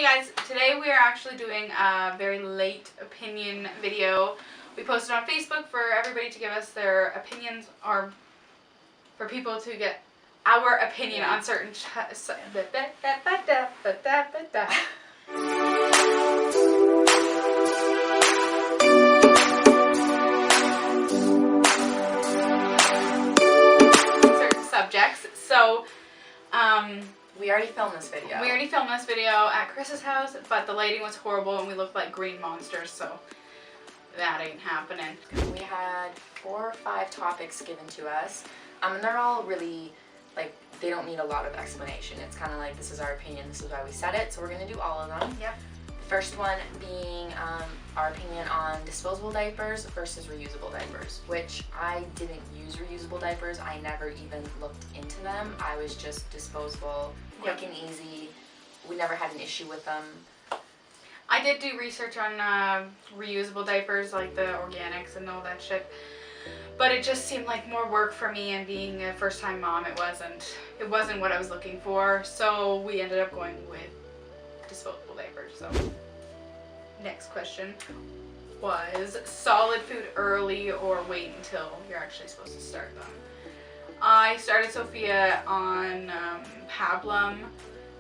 Hey guys, today we are actually doing a very late opinion video. We posted on Facebook for everybody to give us their opinions, or for people to get our opinion on certain subjects. So, we already filmed this video. We already filmed this video at Chris's house, but the lighting was horrible and we looked like green monsters, so that ain't happening. We had 4 or 5 topics given to us, and they're all really, like, they don't need a lot of explanation. It's kind of like, this is our opinion, this is why we said it, so we're going to do all of them. Yep. The first one being our opinion on disposable diapers versus reusable diapers, which I didn't use reusable diapers. I never even looked into them. I was just disposable, quick and easy. We never had an issue with them. I did do research on reusable diapers, like the organics and all that shit, but it just seemed like more work for me, and being a first-time mom, it wasn't what I was looking for, so we ended up going with disposable diapers. So next question was solid food early or wait until you're actually supposed to start them. I started Sophia on Pablum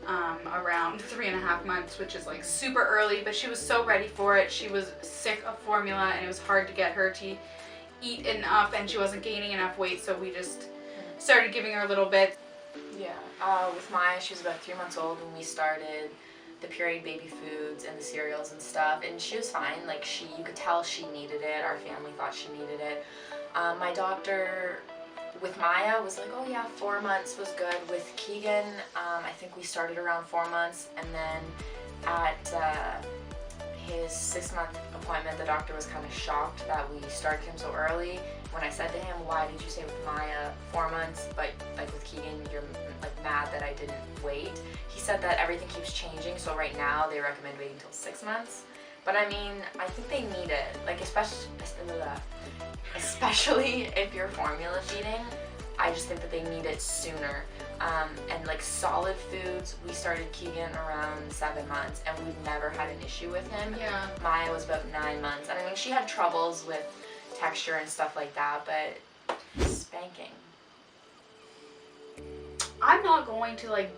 around 3.5 months, which is like super early, but she was so ready for it. She was sick of formula and it was hard to get her to eat enough, and she wasn't gaining enough weight, so we just started giving her a little bit. Yeah, with Maya, she was about 3 months old when we started the pureed baby foods and the cereals and stuff, and she was fine. Like, you could tell she needed it. Our family thought she needed it. My doctor with Maya was like, oh yeah, 4 months was good. With Keegan, I think we started around 4 months, and then at his 6-month appointment, the doctor was kind of shocked that we started him so early. When I said to him, why did you say with Maya 4 months, but like with Keegan, you're like mad that I didn't wait? He said that everything keeps changing, so right now they recommend waiting until 6 months. But I mean, I think they need it, like especially if you're formula feeding. I just think that they need it sooner. And like solid foods, we started Keegan around 7 months, and we've never had an issue with him. Yeah. Maya was about 9 months, and I mean, she had troubles with texture and stuff like that, but spanking. I'm not going to like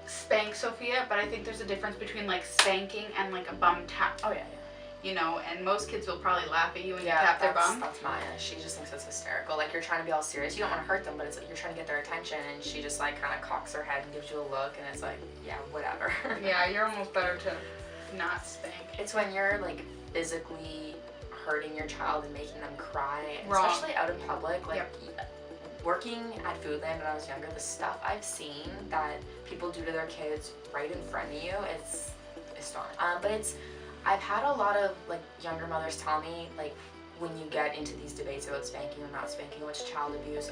spank Sophia, but I think there's a difference between like spanking and like a bum tap. Oh yeah. You know, and most kids will probably laugh at you when you tap their bum. That's Maya. She just thinks it's hysterical. Like, you're trying to be all serious. You don't want to hurt them, but it's like you're trying to get their attention, and she just like kind of cocks her head and gives you a look, and it's like, yeah, whatever. Yeah, you're almost better to not spank. It's when you're like physically hurting your child and making them cry, Wrong. Especially out in public. Like, working at Foodland when I was younger, the stuff I've seen that people do to their kids right in front of you, it's astonishing. But I've had a lot of like younger mothers tell me, like, when you get into these debates about spanking or not spanking, what's child abuse,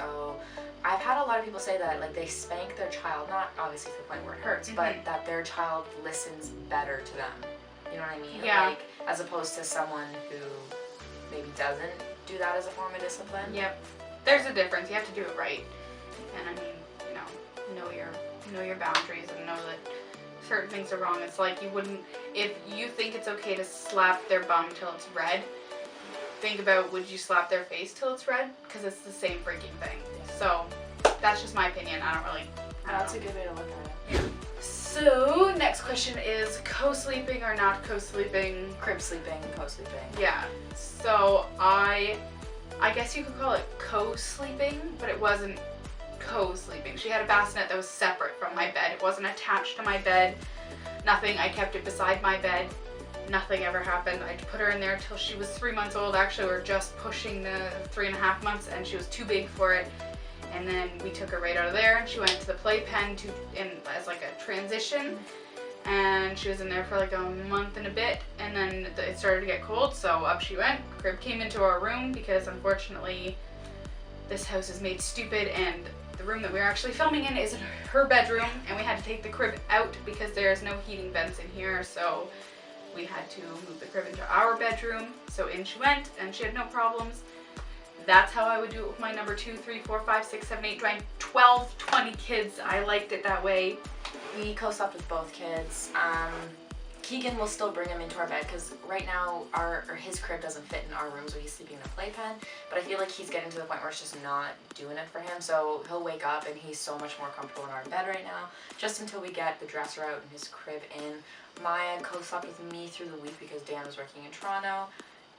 I've had a lot of people say that like they spank their child, not obviously to the point where it hurts, but that their child listens better to them. You know what I mean? Yeah. Like, as opposed to someone who maybe doesn't do that as a form of discipline. Yep. There's a difference. You have to do it right. And I mean, know your boundaries and know that certain things are wrong. It's like, you wouldn't, if you think it's okay to slap their bum till it's red, think about, would you slap their face till it's red? Because it's the same freaking thing. So that's just my opinion. I don't know. That's a good way to look at it. Yeah. So next question is co-sleeping or not co-sleeping? Crib sleeping, co-sleeping. Yeah. So I guess you could call it co-sleeping, but it wasn't co-sleeping. She had a bassinet that was separate from my bed. It wasn't attached to my bed. Nothing. I kept it beside my bed. Nothing ever happened. I put her in there till she was 3 months old. Actually, we were just pushing the 3.5 months, and she was too big for it. And then we took her right out of there, and she went to the playpen as like a transition. And she was in there for like a month and a bit, and then it started to get cold, so up she went. Crib came into our room because unfortunately this house is made stupid, and the room that we're actually filming in is her bedroom, and we had to take the crib out because there's no heating vents in here, so we had to move the crib into our bedroom. So in she went, and she had no problems. That's how I would do it with my number 2, 3, 4, 5, 6, 7, 8, 9, 12, 20 kids. I liked it that way. We co-slept with both kids. Keegan will still bring him into our bed because right now his crib doesn't fit in our room, so he's sleeping in the playpen. But I feel like he's getting to the point where it's just not doing it for him. So he'll wake up and he's so much more comfortable in our bed right now, just until we get the dresser out and his crib in. Maya co-slept with me through the week because Dan was working in Toronto.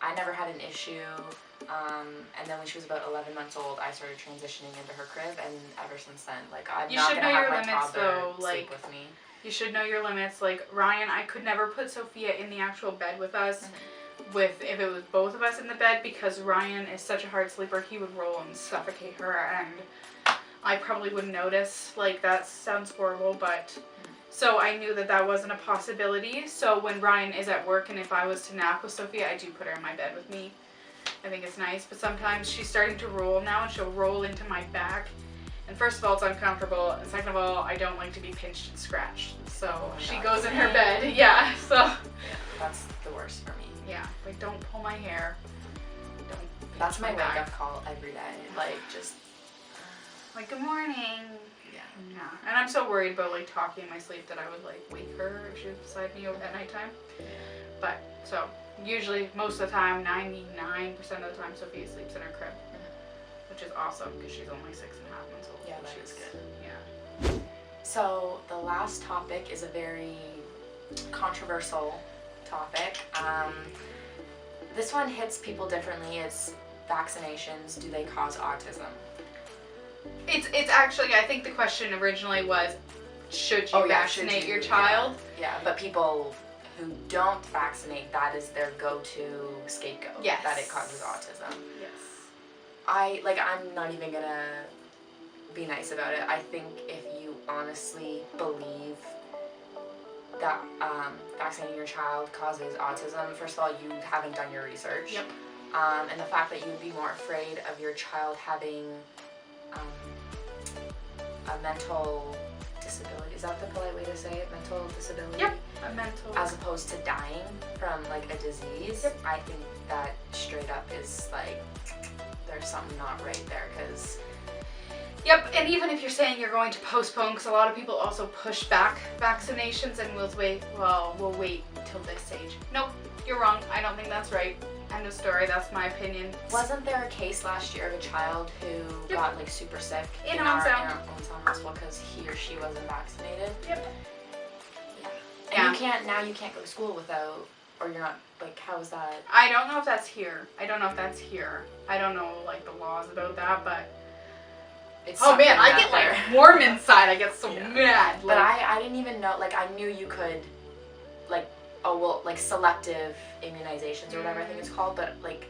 I never had an issue. And then when she was about 11 months old, I started transitioning into her crib, and ever since then, like, I'm not gonna have my toddler sleep with me. You should know your limits. Like, Ryan, I could never put Sophia in the actual bed with us, if it was both of us in the bed, because Ryan is such a hard sleeper. He would roll and suffocate her, and I probably wouldn't notice. Like, that sounds horrible, but... So I knew that that wasn't a possibility. So when Ryan is at work and if I was to nap with Sophia, I do put her in my bed with me. I think it's nice, but sometimes she's starting to roll now and she'll roll into my back. And first of all, it's uncomfortable, and second of all, I don't like to be pinched and scratched. So she goes in her bed. Yeah, so. Yeah, that's the worst for me. Yeah, like, don't pull my hair. Don't. That's my wake-up call every day. Like, just. Like, good morning. Yeah. Yeah. And I'm so worried about, like, talking in my sleep that I would, like, wake her if she was beside me at nighttime. But, so, usually, most of the time, 99% of the time, Sophia sleeps in her crib. Which is awesome, because she's only 6.5 months old. Yeah, that is good. Yeah. So, the last topic is a very controversial topic. This one hits people differently. It's vaccinations. Do they cause autism? It's actually, I think the question originally was, should you vaccinate your child? Yeah, but people who don't vaccinate, that is their go-to scapegoat. Yes. That it causes autism. Yes. I'm not even gonna be nice about it. I think if you honestly believe that vaccinating your child causes autism, first of all, you haven't done your research. Yep. And the fact that you'd be more afraid of your child having a mental disability, is that the polite way to say it? Mental disability? Yep. A mental. As opposed to dying from, like, a disease. Yep. I think that straight up is, like, there's something not right there, because... Yep, and even if you're saying you're going to postpone, because a lot of people also push back vaccinations and we'll wait until this age. Nope, you're wrong. I don't think that's right. End of story. That's my opinion. Wasn't there a case last year of a child who got, like, super sick in our own hospital because he or she wasn't vaccinated? Yep. Yeah. And you can't go to school without, or you're not, like, how is that? I don't know if that's here. I don't know, like, the laws about that, but... It's oh man, I get, like, warm inside. I get so mad. Like, but I didn't even know, like, I knew you could, like, selective immunizations or whatever I think it's called, but, like,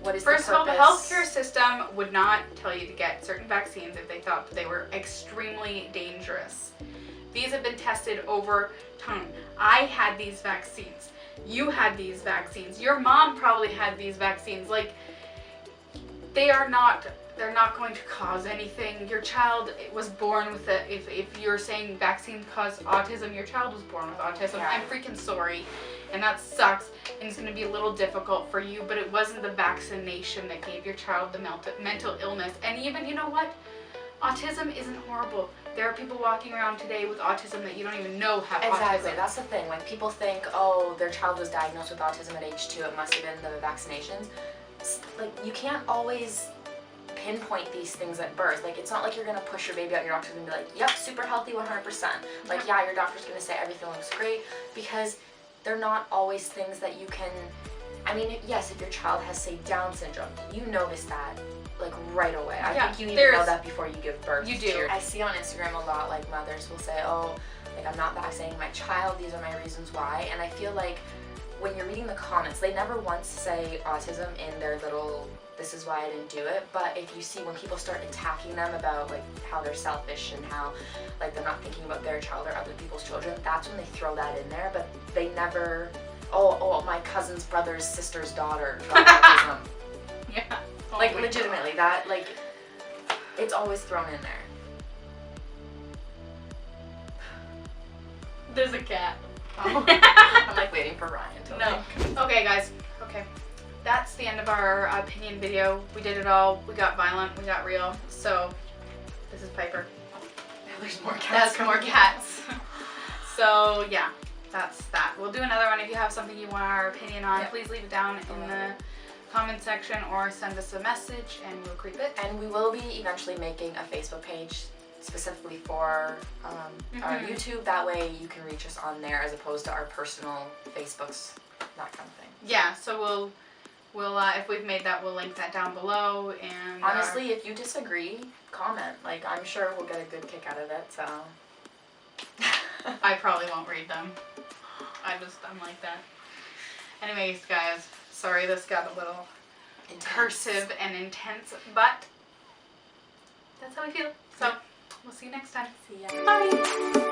what is the purpose? First of all, the healthcare system would not tell you to get certain vaccines if they thought they were extremely dangerous. These have been tested over time. I had these vaccines. You had these vaccines. Your mom probably had these vaccines. Like, they're not going to cause anything. Your child was born with it. If you're saying vaccines cause autism, your child was born with autism. Yeah. I'm freaking sorry. And that sucks. And it's going to be a little difficult for you, but it wasn't the vaccination that gave your child the mental illness. And even, you know what? Autism isn't horrible. There are people walking around today with autism that you don't even know have autism. Exactly, that's the thing. Like, people think, oh, their child was diagnosed with autism at age 2, it must have been the vaccinations. Like, you can't always pinpoint these things at birth. Like, it's not like you're gonna push your baby out and your doctor's gonna be like, yep, super healthy 100%. Like, yeah, your doctor's gonna say everything looks great, because they're not always things that you can... I mean, yes, if your child has, say, Down syndrome, you notice that, like, right away. I think you need to know that before you give birth. You do. I see on Instagram a lot, like, mothers will say, oh, like, I'm not vaccinating my child, these are my reasons why. And I feel like when you're reading the comments, they never once say autism in their little, this is why I didn't do it. But if you see when people start attacking them about, like, how they're selfish and how, like, they're not thinking about their child or other people's children, that's when they throw that in there. But they never, oh, my cousin's brother's sister's daughter got autism. Yeah. Oh, like, legitimately, that, like, it's always thrown in there. There's a cat. Oh. I'm, like, waiting for Ryan to No. Okay, guys. Okay. That's the end of our opinion video. We did it all. We got violent. We got real. So, this is Piper. There's more cats. That's more cats. So yeah, that's that. We'll do another one. If you have something you want our opinion on, please leave it down in the comment section or send us a message and we'll creep it. And we will be eventually making a Facebook page specifically for our YouTube. That way you can reach us on there as opposed to our personal Facebooks, that kind of thing. Yeah, so we'll if we've made that, we'll link that down below. And honestly, if you disagree, comment. Like, I'm sure we'll get a good kick out of it, so. I probably won't read them. I'm like that. Anyways, guys, sorry this got a little cursive and intense, but that's how I feel. So, we'll see you next time. See ya. Bye!